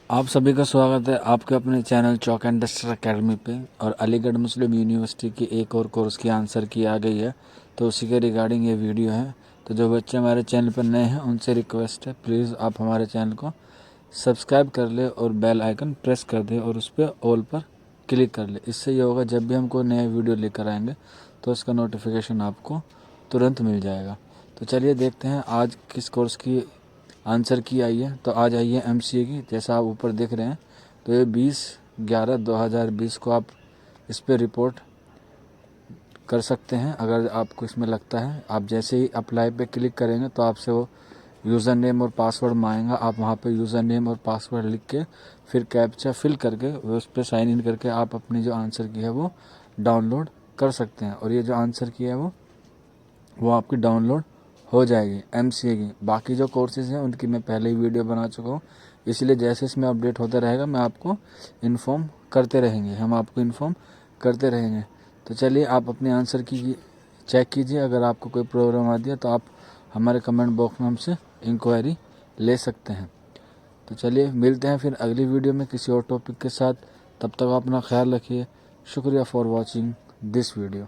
आप सभी का स्वागत है आपके अपने channel chalk and duster academy पे। और अलीगढ़ मुस्लिम यूनिवर्सिटी की एक और कोर्स की आंसर की आ गई है, तो उसी के रिगार्डिंग ये वीडियो है। तो जो बच्चे हमारे चैनल पर नए हैं उनसे रिक्वेस्ट है, प्लीज़ आप हमारे चैनल को सब्सक्राइब कर ले और बेल आइकन प्रेस कर दे और उस पर ऑल पर क्लिक कर ले। इससे ये होगा जब भी हम कोई नया वीडियो लेकर आएंगे तो उसका नोटिफिकेशन आपको तुरंत मिल जाएगा। तो चलिए देखते हैं आज किस कोर्स की आंसर की आई है। तो आज आई है एमसीए की, जैसा आप ऊपर देख रहे हैं। तो ये 20/11/2020 को आप इस पर रिपोर्ट कर सकते हैं। अगर आपको इसमें लगता है, आप जैसे ही अप्लाई पे क्लिक करेंगे तो आपसे वो यूज़र नेम और पासवर्ड मांगेगा। आप वहाँ पे यूज़र नेम और पासवर्ड लिख के फिर कैप्चा फिल करके वो उस पर साइन इन करके आप अपनी जो आंसर की है वो डाउनलोड कर सकते हैं। और ये जो आंसर की है वो आपकी डाउनलोड हो जाएगी एमसीए की। बाकी जो कोर्सेज़ हैं उनकी मैं पहले ही वीडियो बना चुका हूँ, इसलिए जैसे इसमें अपडेट होता रहेगा मैं आपको इन्फॉर्म करते रहेंगे, हम आपको इन्फॉर्म करते रहेंगे। तो चलिए आप अपने आंसर की चेक कीजिए। अगर आपको कोई प्रॉब्लम आती है तो आप हमारे कमेंट बॉक्स में हमसे इंक्वायरी ले सकते हैं। तो चलिए मिलते हैं फिर अगली वीडियो में किसी और टॉपिक के साथ। तब तक आप अपना ख्याल रखिए। शुक्रिया फॉर वॉचिंग दिस वीडियो।